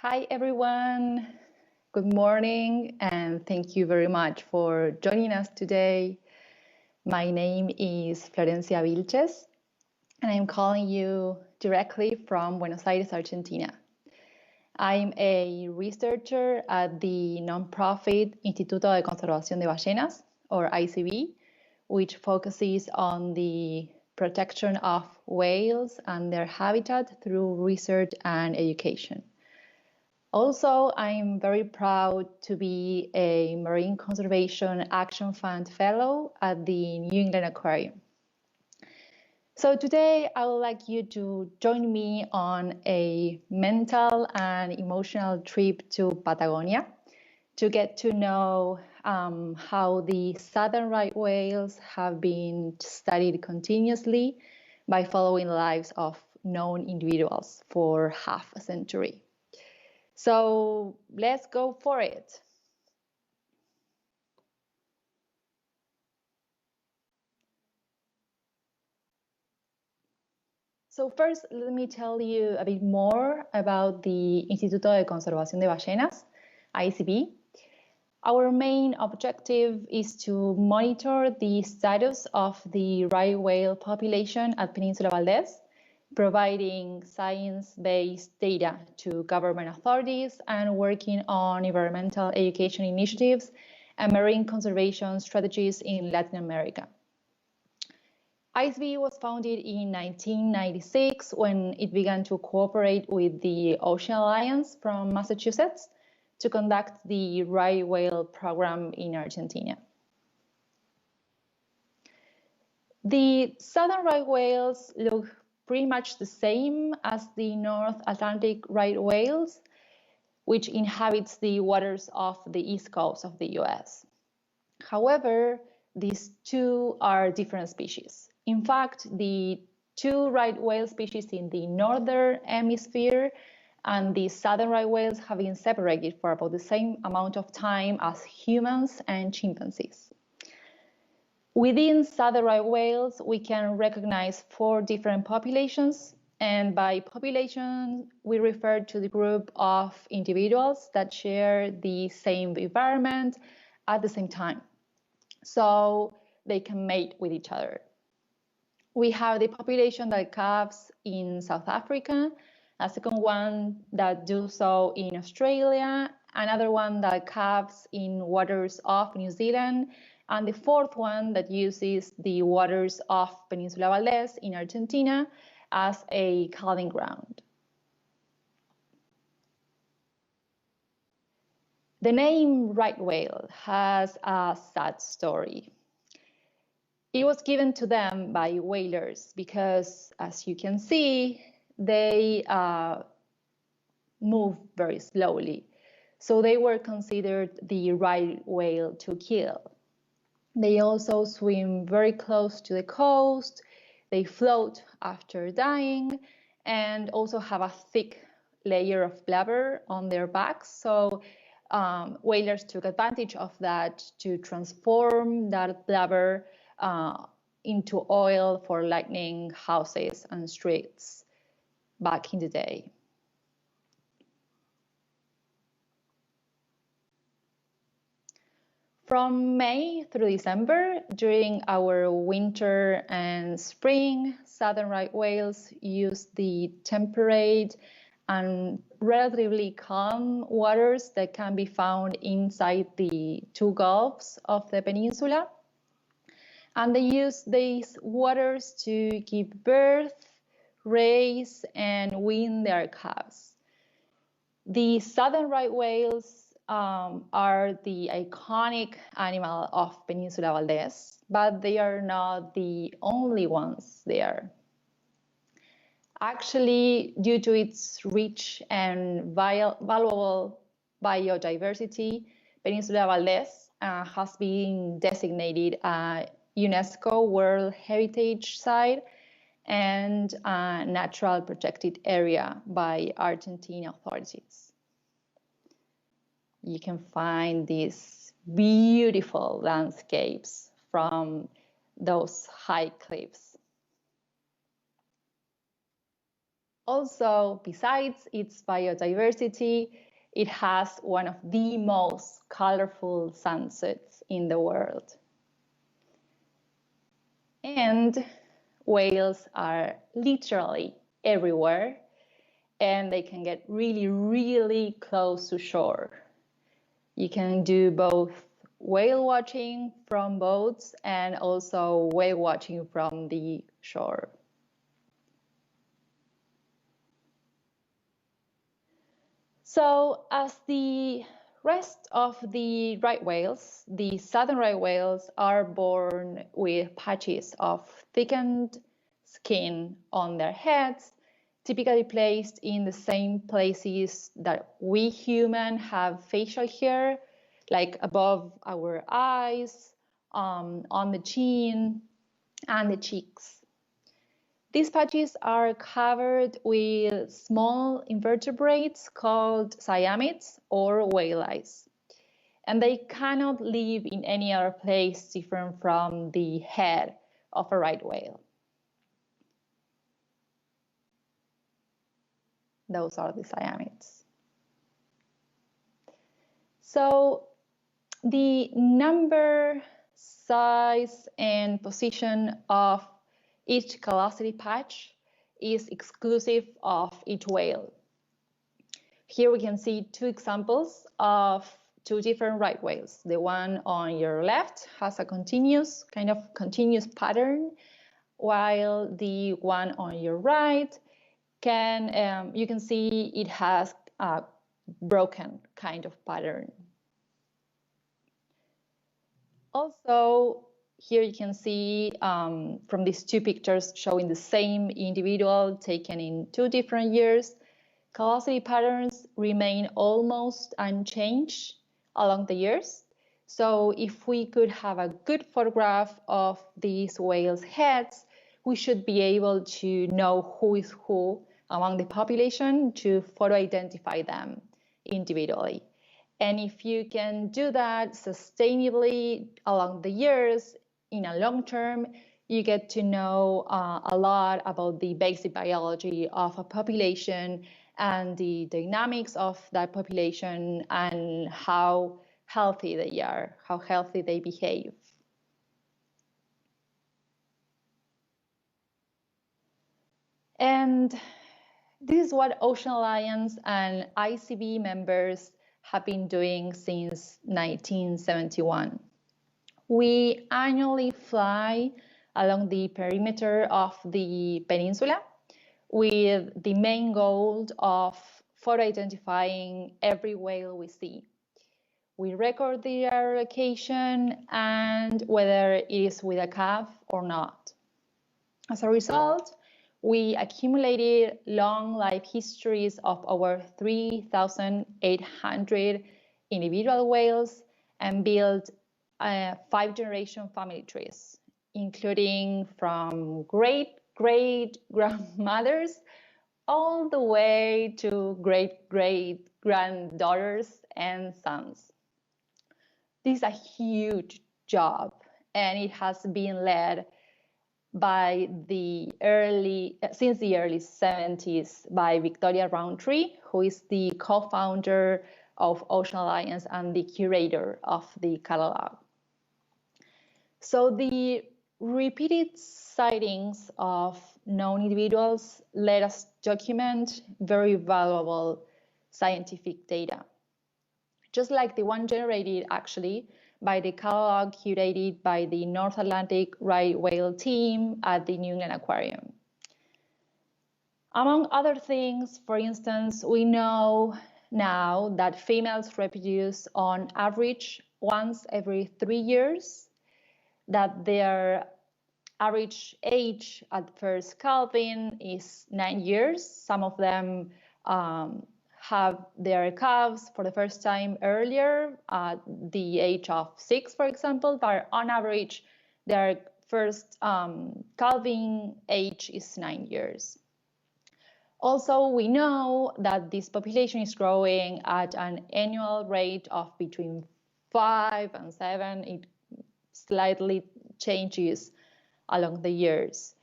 Hi, everyone. Good morning, and thank you very much for joining us today. My name is Florencia Vilches, and I'm calling you directly from Buenos Aires, Argentina. I'm a researcher at the nonprofit Instituto de Conservación de Ballenas, or ICB, which focuses on the protection of whales and their habitat through research and education. Also, I'm very proud to be a Marine Conservation Action Fund Fellow at the New England Aquarium. So today, I would like you to join me on a mental and emotional trip to Patagonia to get to know how the southern right whales have been studied continuously by following the lives of known individuals for half a century. So let's go for it. So first, let me tell you a bit more about the Instituto de Conservación de Ballenas, ICB. Our main objective is to monitor the status of the right whale population at Peninsula Valdez, providing science-based data to government authorities and working on environmental education initiatives and marine conservation strategies in Latin America. ICB was founded in 1996 when it began to cooperate with the Ocean Alliance from Massachusetts to conduct the right whale program in Argentina. The southern right whales look pretty much the same as the North Atlantic right whales, which inhabits the waters of the east coast of the US. However, these two are different species. In fact, the two right whale species in the northern hemisphere and the southern right whales have been separated for about the same amount of time as humans and chimpanzees. Within southern right whales, we can recognize 4 different populations, and by population, we refer to the group of individuals that share the same environment at the same time, so they can mate with each other. We have the population that calves in South Africa, a second one that do so in Australia, another one that calves in waters of New Zealand, and the fourth one that uses the waters of Peninsula Valdez in Argentina as a calving ground. The name right whale has a sad story. It was given to them by whalers because, as you can see, they move very slowly. So they were considered the right whale to kill. They also swim very close to the coast, they float after dying, and also have a thick layer of blubber on their backs. So whalers took advantage of that to transform that blubber into oil for lighting houses and streets back in the day. From May through December, during our winter and spring, southern right whales use the temperate and relatively calm waters that can be found inside the 2 gulfs of the peninsula. And they use these waters to give birth, raise, and wean their calves. The southern right whales are the iconic animal of Peninsula Valdez, but they are not the only ones there. Actually, due to its rich and valuable biodiversity, Peninsula Valdez has been designated a UNESCO World Heritage Site and a natural protected area by Argentine authorities. You can find these beautiful landscapes from those high cliffs. Also, besides its biodiversity, it has one of the most colorful sunsets in the world. And whales are literally everywhere, and they can get really, really close to shore. You can do both whale watching from boats and also whale watching from the shore. So as the rest of the right whales, the southern right whales are born with patches of thickened skin on their heads, typically placed in the same places that we humans have facial hair, like above our eyes, on the chin, and the cheeks. These patches are covered with small invertebrates called cyamids or whale eyes, and they cannot live in any other place different from the head of a right whale. Those are the cyamids. So the number, size, and position of each callosity patch is exclusive of each whale. Here we can see two examples of two different right whales. The one on your left has a continuous pattern, while the one on your right you can see it has a broken kind of pattern. Also, here you can see from these two pictures showing the same individual taken in 2 different years, callosity patterns remain almost unchanged along the years. So if we could have a good photograph of these whales' heads, we should be able to know who is who among the population to photo identify them individually. And if you can do that sustainably along the years, in a long term, you get to know a lot about the basic biology of a population and the dynamics of that population and how healthy they are, how healthy they behave. And this is what Ocean Alliance and ICB members have been doing since 1971. We annually fly along the perimeter of the peninsula with the main goal of photo identifying every whale we see. We record their location and whether it is with a calf or not. As a result, we accumulated long life histories of over 3,800 individual whales and built 5-generation family trees, including from great-great-grandmothers all the way to great-great-granddaughters and sons. This is a huge job, and it has been led since the early 70s by Victoria Roundtree, who is the co-founder of Ocean Alliance and the curator of the catalog. So the repeated sightings of known individuals let us document very valuable scientific data, just like the one generated actually by the catalog curated by the North Atlantic right whale team at the New England Aquarium. Among other things, for instance, we know now that females reproduce on average once every 3 years, that their average age at first calving is 9 years. Some of them have their calves for the first time earlier at the age of 6, for example, but on average, their first calving age is 9 years. Also, we know that this population is growing at an annual rate of between 5 and 7. It slightly changes along the years.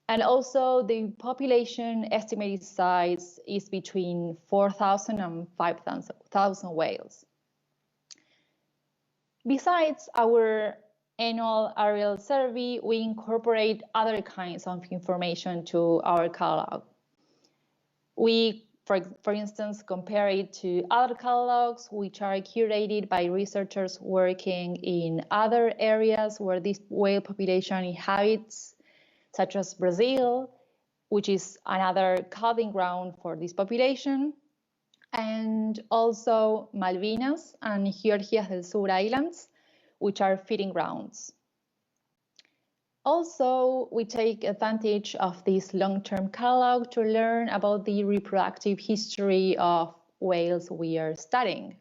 And also the population estimated size is between 4,000 and 5,000 whales. Besides our annual aerial survey, we incorporate other kinds of information to our catalog. We, for instance, compare it to other catalogs which are curated by researchers working in other areas where this whale population inhabits, such as Brazil, which is another calving ground for this population, and also Malvinas and Georgias del Sur Islands, which are feeding grounds. Also, we take advantage of this long-term catalog to learn about the reproductive history of whales we are studying.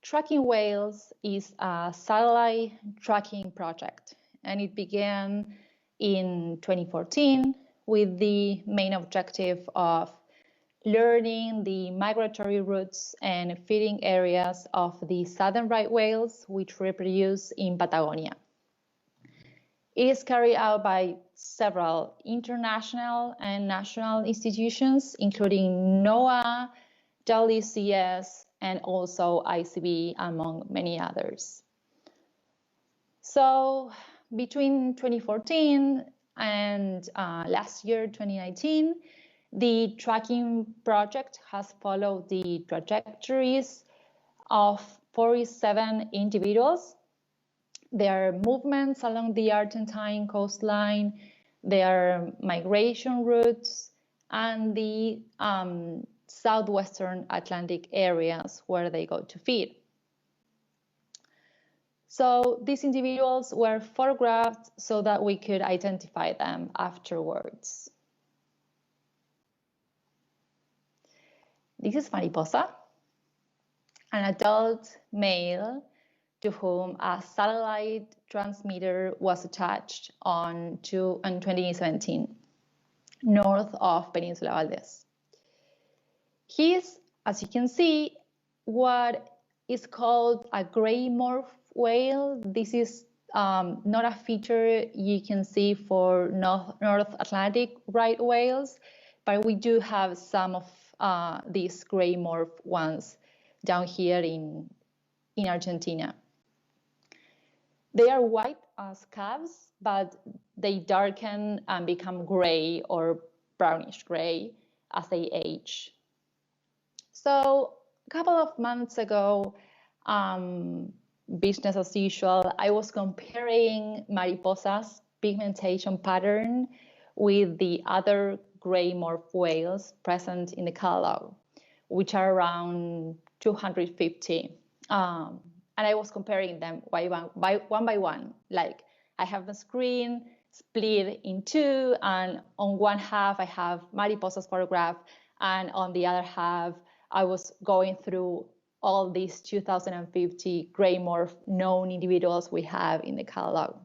Tracking whales is a satellite tracking project, and it began in 2014 with the main objective of learning the migratory routes and feeding areas of the southern right whales, which reproduce in Patagonia. It is carried out by several international and national institutions, including NOAA, WCS, and also ICB, among many others. So between 2014 and last year, 2019, the tracking project has followed the trajectories of 47 individuals, their movements along the Argentine coastline, their migration routes, and the southwestern Atlantic areas where they go to feed. So these individuals were photographed so that we could identify them afterwards. This is Mariposa, an adult male to whom a satellite transmitter was attached in 2017, north of Peninsula Valdez. He is, as you can see, what is called a gray morph whale. This is not a feature you can see for North Atlantic right whales, but we do have some of these gray morph ones down here in Argentina. They are white as calves, but they darken and become gray or brownish gray as they age. So a couple of months ago, business as usual, I was comparing Mariposa's pigmentation pattern with the other gray morph whales present in the catalog, which are around 250. And I was comparing them one by one. Like I have a screen split in two, and on one half I have Mariposa's photograph, and on the other half I was going through all these 2050 gray morph known individuals we have in the catalog.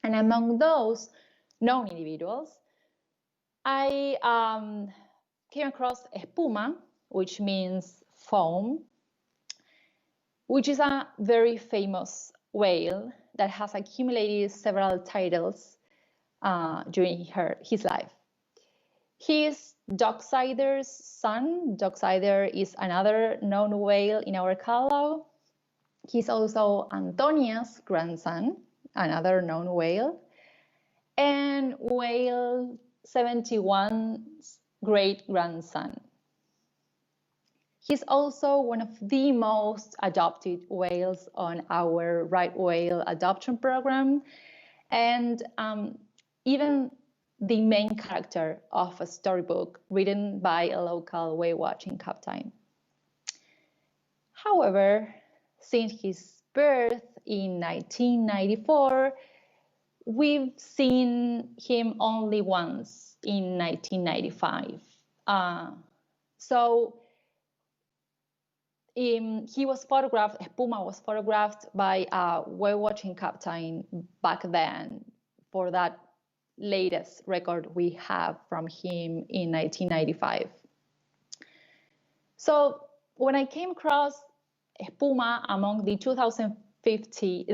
And among those known individuals, I came across Espuma, which means foam, which is a very famous whale that has accumulated several titles during his life. He is Doxider's son. Doxider is another known whale in our catalog. He's also Antonia's grandson, another known whale, and whale 71's great-grandson. He's also one of the most adopted whales on our right whale adoption program, and even the main character of a storybook written by a local whale watching captain. However, since his birth in 1994, we've seen him only once in 1995. He was photographed, Espuma was photographed by a whale watching captain back then for that latest record we have from him in 1995. So when I came across Espuma among the 250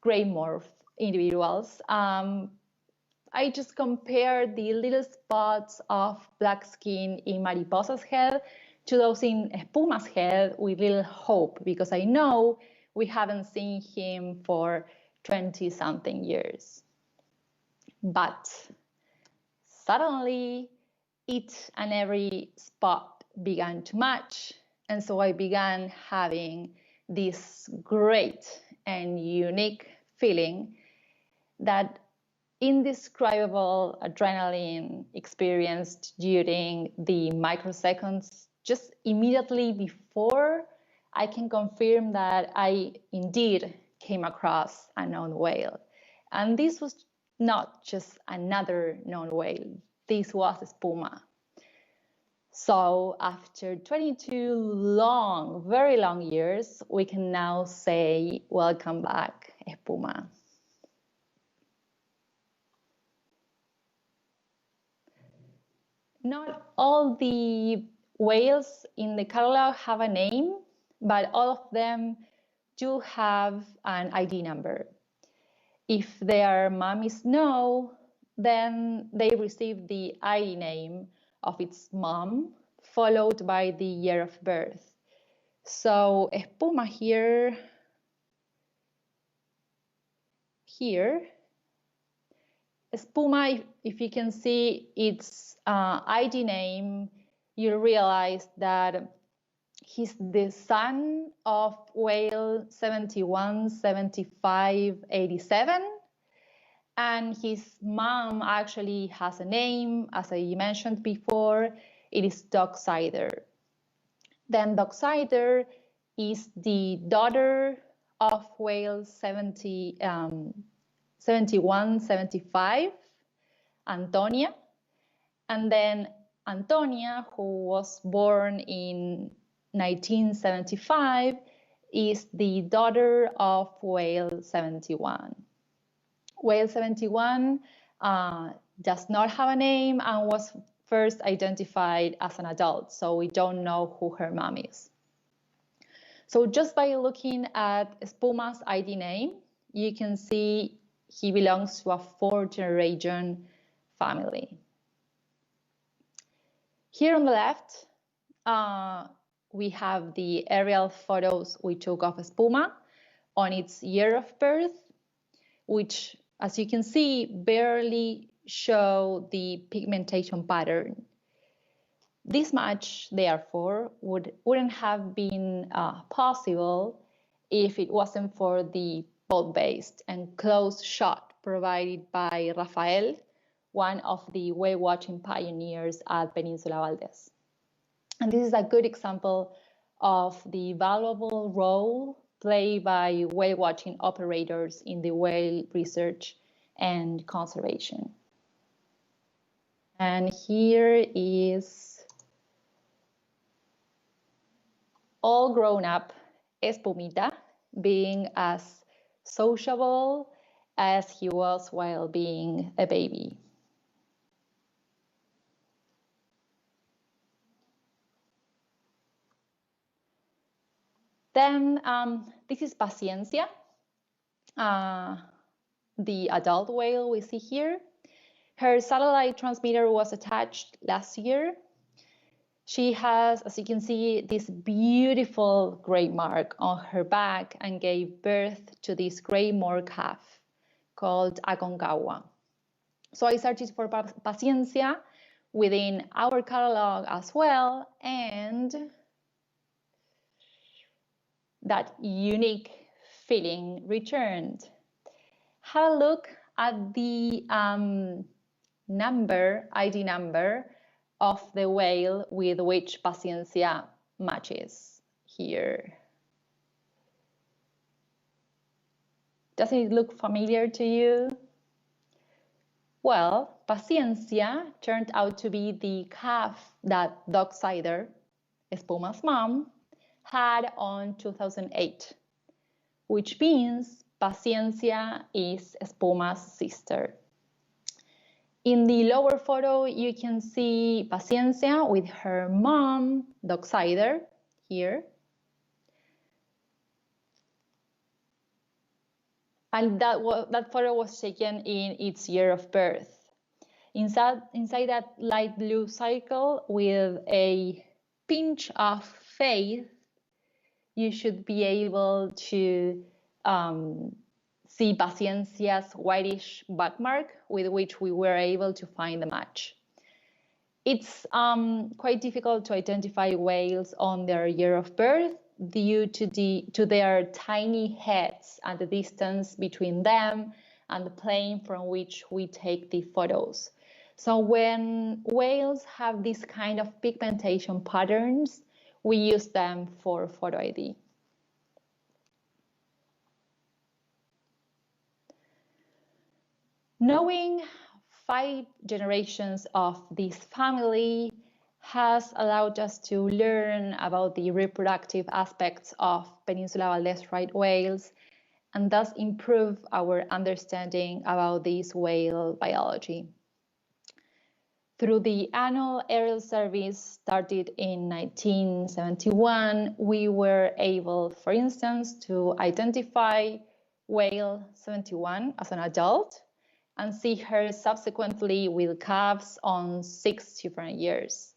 gray morph individuals. I just compared the little spots of black skin in Mariposa's head to those in Espuma's head with little hope, because I know we haven't seen him for 20-something years. But suddenly, each and every spot began to match, and so I began having this great and unique feeling, that indescribable adrenaline experienced during the microseconds just immediately before I can confirm that I indeed came across a known whale. And this was not just another known whale, this was Espuma. So after 22 long, very long years, we can now say, welcome back, Espuma. Not all the whales in the catalog have a name, but all of them do have an ID number. If their mummies know, then they receive the ID name of its mom, followed by the year of birth. So Espuma here, Espuma, if you can see its ID name, you realize that he's the son of whale 71, 75, 87. And his mom actually has a name, as I mentioned before, it is Doxider. Then Doxider is the daughter of whale 71, 75, Antonia. And then Antonia, who was born in 1975, is the daughter of whale 71. Whale 71 does not have a name and was first identified as an adult, so we don't know who her mom is. So just by looking at Espuma's ID name, you can see he belongs to a 4th-generation family. Here on the left, we have the aerial photos we took of Espuma on its year of birth, which, as you can see, barely show the pigmentation pattern. This match, therefore, wouldn't have been possible if it wasn't for the boat-based and close shot provided by Rafael, one of the whale watching pioneers at Peninsula Valdez. And this is a good example of the valuable role played by whale watching operators in the whale research and conservation. And here is all grown up Espumita, being as sociable as he was while being a baby. Then this is Basiensia, the adult whale we see here. Her satellite transmitter was attached last year. She has, as you can see, this beautiful gray mark on her back and gave birth to this gray morgue calf called Aconcagua. So I searched for Basiensia within our catalog as well, and that unique feeling returned. Have a look at the ID number of the whale with which Basiensia matches here. Doesn't it look familiar to you? Well, Basiensia turned out to be the calf that Doxider, Espuma's mom, had on 2008, which means Basiensia is Espuma's sister. In the lower photo, you can see Basiensia with her mom, Doxider, here. And that photo was taken in its year of birth. Inside that light blue circle with a pinch of faith, you should be able to see Basiensia's whitish backmark with which we were able to find the match. It's quite difficult to identify whales on their year of birth due to their tiny heads and the distance between them and the plane from which we take the photos. So when whales have this kind of pigmentation patterns, we use them for photo ID. Knowing 5 generations of this family has allowed us to learn about the reproductive aspects of Peninsula Valdez right whales and thus improve our understanding about this whale biology. Through the annual aerial surveys started in 1971, we were able, for instance, to identify whale 71 as an adult and see her subsequently with calves on 6 different years.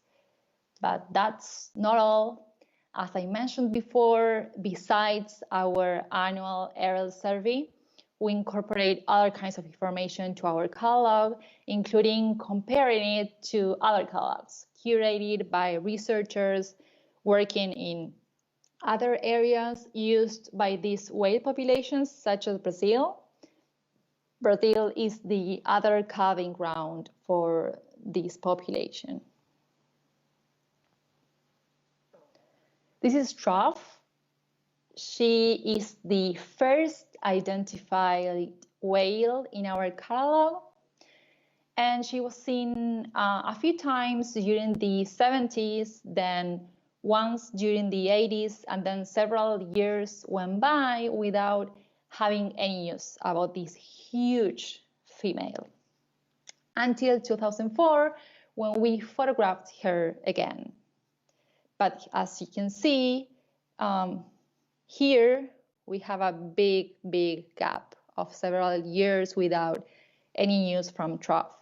But that's not all. As I mentioned before, besides our annual aerial survey, we incorporate other kinds of information to our catalog, including comparing it to other catalogs curated by researchers working in other areas used by these whale populations, such as Brazil. Brazil is the other calving ground for this population. This is Trough. She is the first identified whale in our catalog, and she was seen a few times during the 70s, then once during the 80s, and then several years went by without having any news about this huge female, until 2004 when we photographed her again. But as you can see, here we have a big gap of several years without any news from Trough.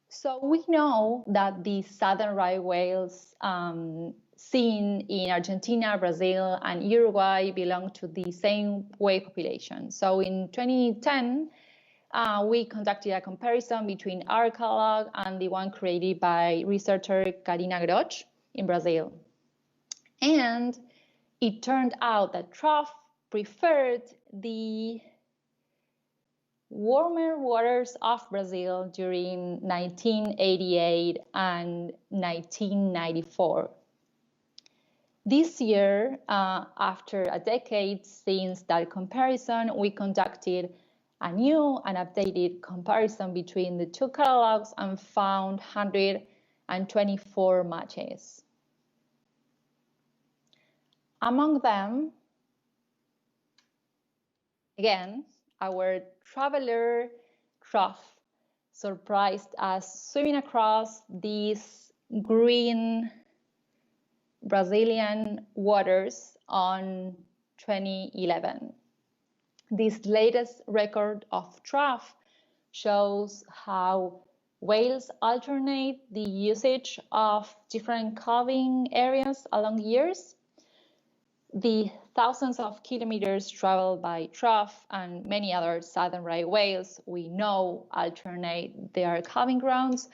So we know that the southern right whales seen in Argentina, Brazil, and Uruguay belong to the same whale population. So in 2010, we conducted a comparison between our catalog and the one created by researcher Karina Groch in Brazil. And it turned out that Trough preferred the warmer waters of Brazil during 1988 and 1994. This year, after a decade since that comparison, we conducted a new and updated comparison between the two catalogs and found 124 matches. Among them, again, our traveler Trough surprised us swimming across these green Brazilian waters on 2011. This latest record of Trough shows how whales alternate the usage of different calving areas along years. The thousands of kilometers traveled by Trough and many other southern right whales we know alternate their calving grounds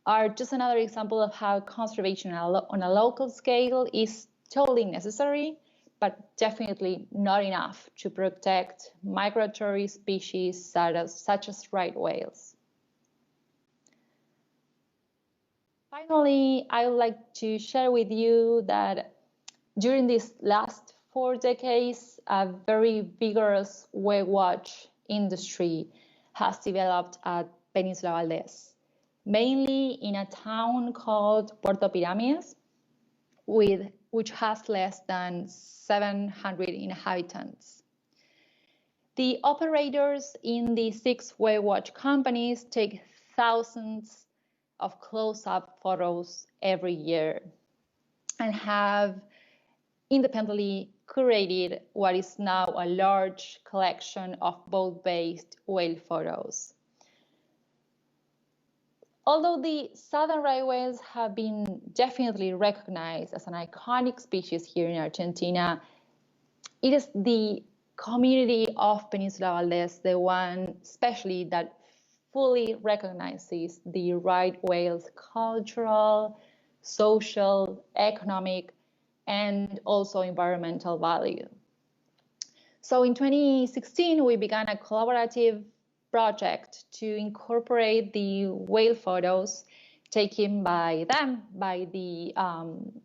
are just another example of how conservation on a local scale is totally necessary, but definitely not enough to protect migratory species such as right whales. Finally, I would like to share with you that during these last 4 decades, a very vigorous whale watch industry has developed at Peninsula Valdez, mainly in a town called Puerto Piramides, which has less than 700 inhabitants. The operators in the 6 whale watch companies take thousands of close-up photos every year and have independently curated what is now a large collection of boat-based whale photos. Although the southern right whales have been definitely recognized as an iconic species here in Argentina, it is the community of Peninsula Valdez, the one especially that fully recognizes the right whale's cultural, social, economic, and also environmental value. So in 2016, we began a collaborative project to incorporate the whale photos taken by them, by the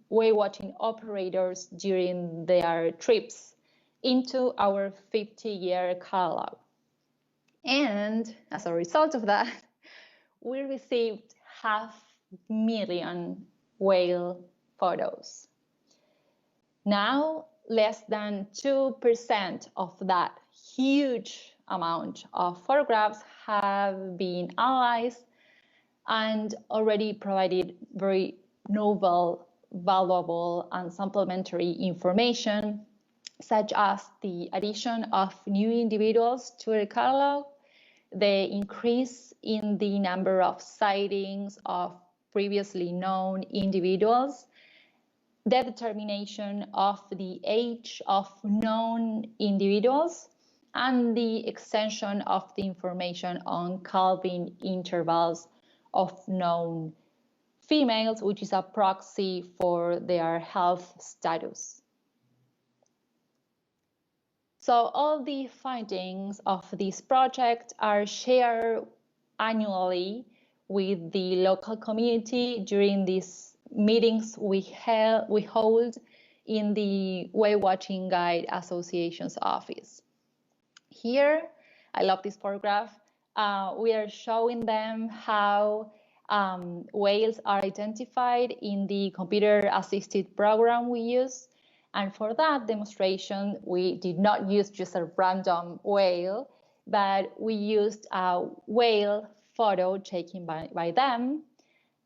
whale watching operators during their trips into our 50-year catalog. And as a result of that, we received 500,000 whale photos. Now, less than 2% of that huge amount of photographs have been analyzed and already provided very novel, valuable, and supplementary information, such as the addition of new individuals to the catalog, the increase in the number of sightings of previously known individuals, the determination of the age of known individuals, and the extension of the information on calving intervals of known females, which is a proxy for their health status. So all the findings of this project are shared annually with the local community during these meetings we hold in the Whale Watching Guide Association's office. Here, I love this photograph. We are showing them how whales are identified in the computer-assisted program we use. And for that demonstration, we did not use just a random whale, but we used a whale photo taken by them.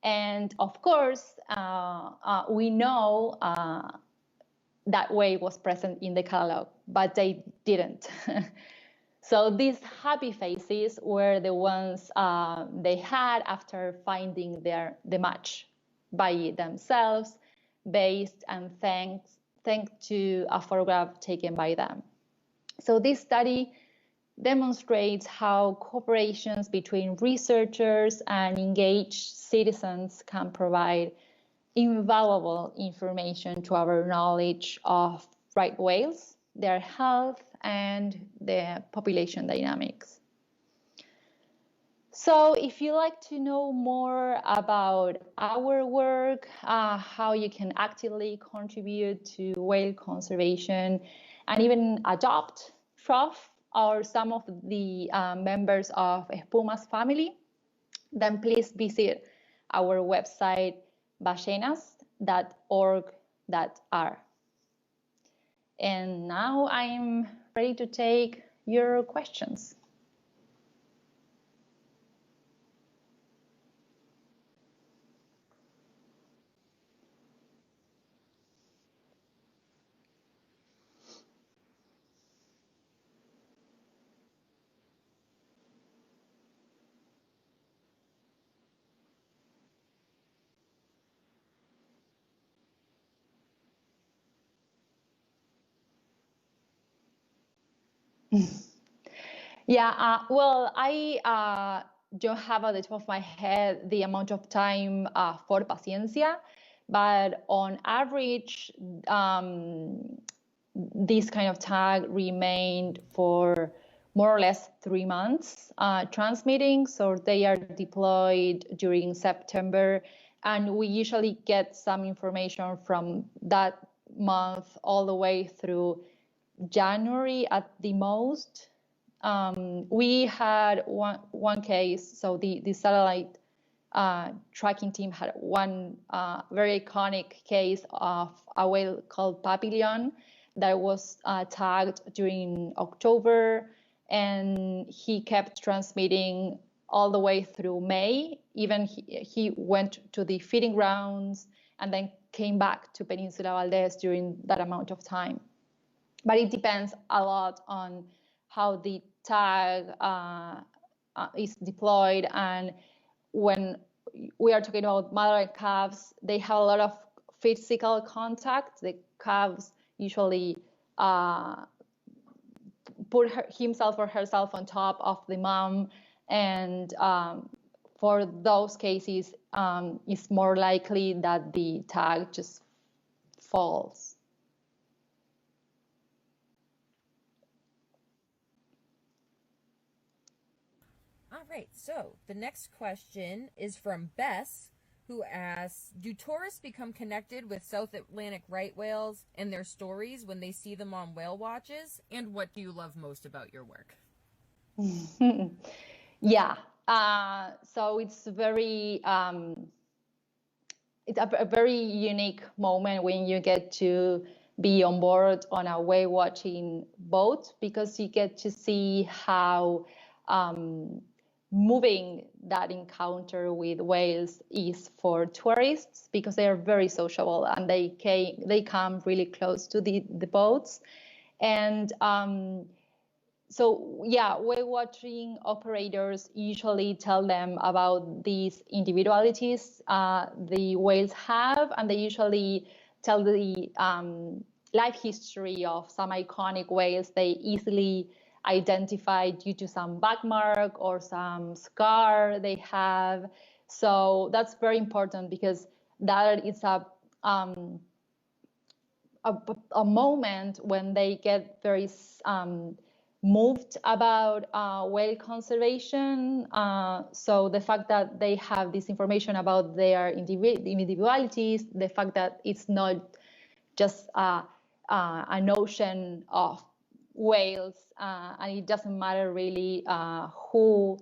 And of course, we know that whale was present in the catalog, but they didn't. So these happy faces were the ones they had after finding the match by themselves, based and thanks to a photograph taken by them. So this study demonstrates how cooperations between researchers and engaged citizens can provide invaluable information to our knowledge of right whales, their health, and their population dynamics. So if you'd like to know more about our work, how you can actively contribute to whale conservation and even adopt Trough or some of the members of Espuma's family, then please visit our website basiensias.org.ar. And now I'm ready to take your questions. Yeah, well, I don't have at the top of my head the amount of time for Basiensia, but on average, this kind of tag remained for more or less 3 months transmitting. So they are deployed during September, and we usually get some information from that month all the way through January at the most. We had one case, so the satellite tracking team had one very iconic case of a whale called Papillon that was tagged during October, and he kept transmitting all the way through May. Even he went to the feeding grounds and then came back to Peninsula Valdez during that amount of time. But it depends a lot on how the tag is deployed. And when we are talking about mother and calves, they have a lot of physical contact. The calves usually put himself or herself on top of the mom, and for those cases, it's more likely that the tag just falls. All right, so the next question is from Bess, who asks, do tourists become connected with South Atlantic right whales and their stories when they see them on whale watches? And what do you love most about your work? Yeah, so it's a very unique moment when you get to be on board on a whale watching boat, because you get to see how moving that encounter with whales is for tourists, because they are very sociable and they come really close to the boats. And so yeah, whale watching operators usually tell them about these individualities the whales have, and they usually tell the life history of some iconic whales they easily identify due to some back mark or some scar they have. So that's very important, because that is a moment when they get very moved about whale conservation. So the fact that they have this information about their individualities, the fact that it's not just an ocean of whales, and it doesn't matter really who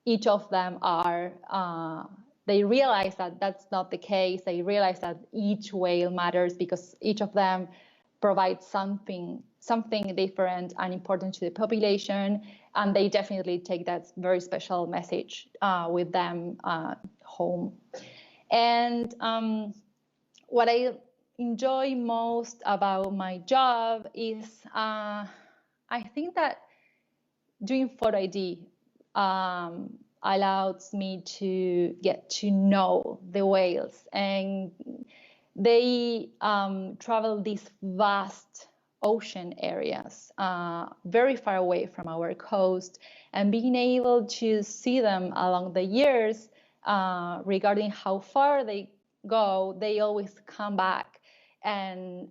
each of them are. They realize that that's not the case. They realize that each whale matters, because each of them provides something different and important to the population, and they definitely take that very special message with them home. And what I enjoy most about my job is I think that doing photo ID allows me to get to know the whales, and they travel these vast ocean areas very far away from our coast, and being able to see them along the years, regarding how far they go, they always come back, and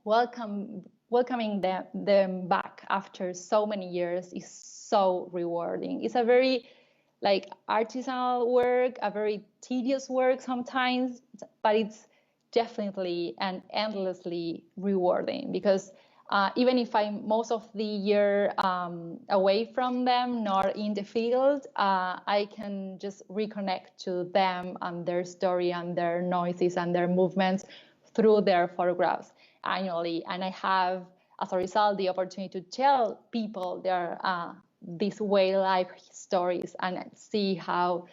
welcoming them back after so many years is so rewarding. It's a very artisanal work, a very tedious work sometimes, but it's definitely and endlessly rewarding, because even if I'm most of the year away from them, not in the field, I can just reconnect to them and their story and their noises and their movements through their photographs annually. And I have, as a result, the opportunity to tell people these whale life stories and see how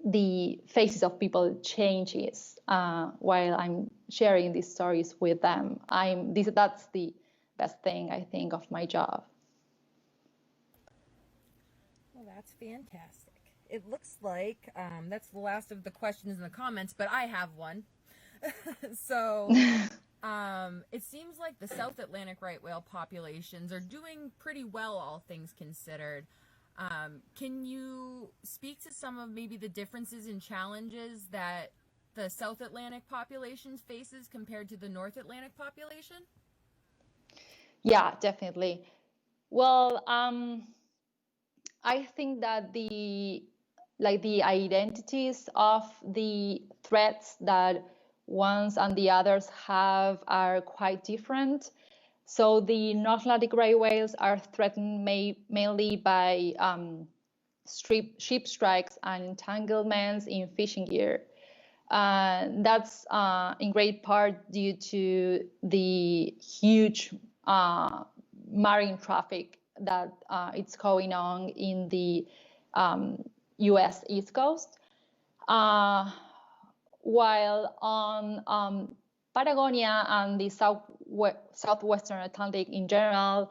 the faces of people changes while I'm sharing these stories with them. That's the best thing, I think, of my job. Well, that's fantastic. It looks like that's the last of the questions in the comments, but I have one. So it seems like the South Atlantic right whale populations are doing pretty well, all things considered. Can you speak to some of maybe the differences and challenges that the South Atlantic population faces compared to the North Atlantic population? Yeah, definitely. Well, I think that the identities of the threats that ones and the others have are quite different. So the North Atlantic right whales are threatened mainly by ship strikes and entanglements in fishing gear. That's in great part due to the huge marine traffic that it's going on in the US East Coast. while on Patagonia and the southwestern Atlantic in general,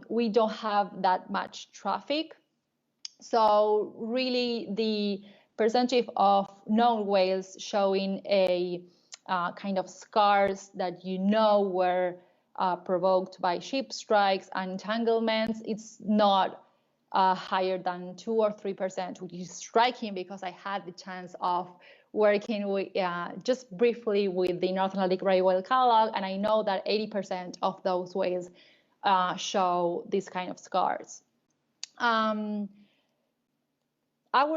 we don't have that much traffic. So really the percentage of known whales showing a kind of scars that were provoked by ship strikes and entanglements, it's not higher than 2 or 3%, which is striking because I had the chance of working with, just briefly with the North Atlantic right whale catalog, and I know that 80% of those whales show these kind of scars. Our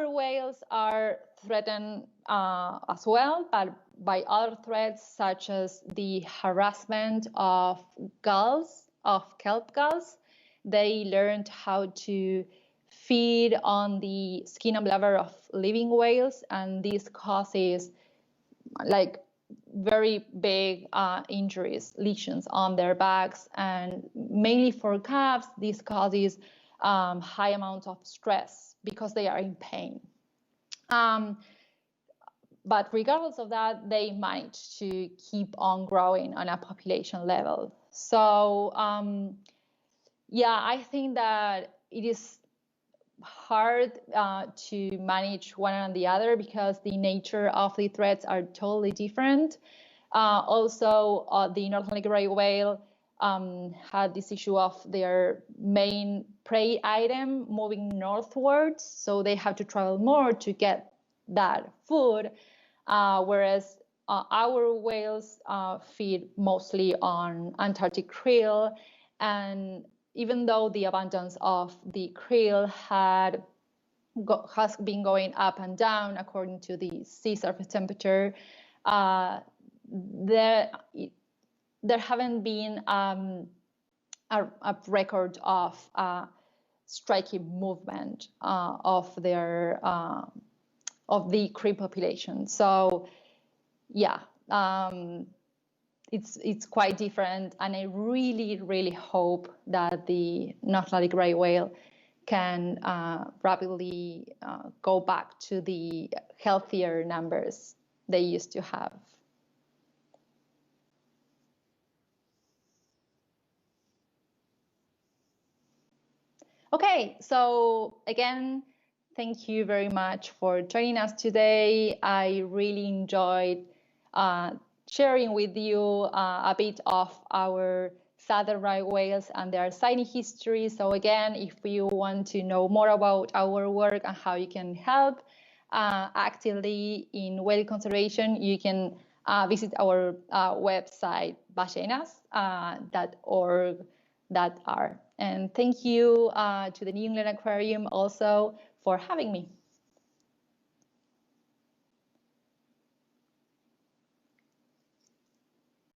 whales are threatened as well, but by other threats such as the harassment of gulls, of kelp gulls. They learned how to feed on the skin and blubber of living whales, and this causes like very big injuries, lesions on their backs, and mainly for calves, this causes high amounts of stress because they are in pain. But regardless of that, they manage to keep on growing on a population level. So yeah, I think that it is hard to manage one and the other because the nature of the threats are totally different. Also, the North Atlantic right whale had this issue of their main prey item moving northwards, so they have to travel more to get that food, whereas our whales feed mostly on Antarctic krill, and even though the abundance of the krill has been going up and down according to the sea surface temperature, there haven't been a record of striking movement of the krill population. So yeah, it's quite different, and I really hope that the North Atlantic right whale can rapidly go back to the healthier numbers they used to have. Okay, so again, thank you very much for joining us today. I really enjoyed sharing with you a bit of our southern right whales and their sightings history. So again, if you want to know more about our work and how you can help actively in whale conservation, you can visit our website, basiensia.org.ar. And thank you to the New England Aquarium also for having me.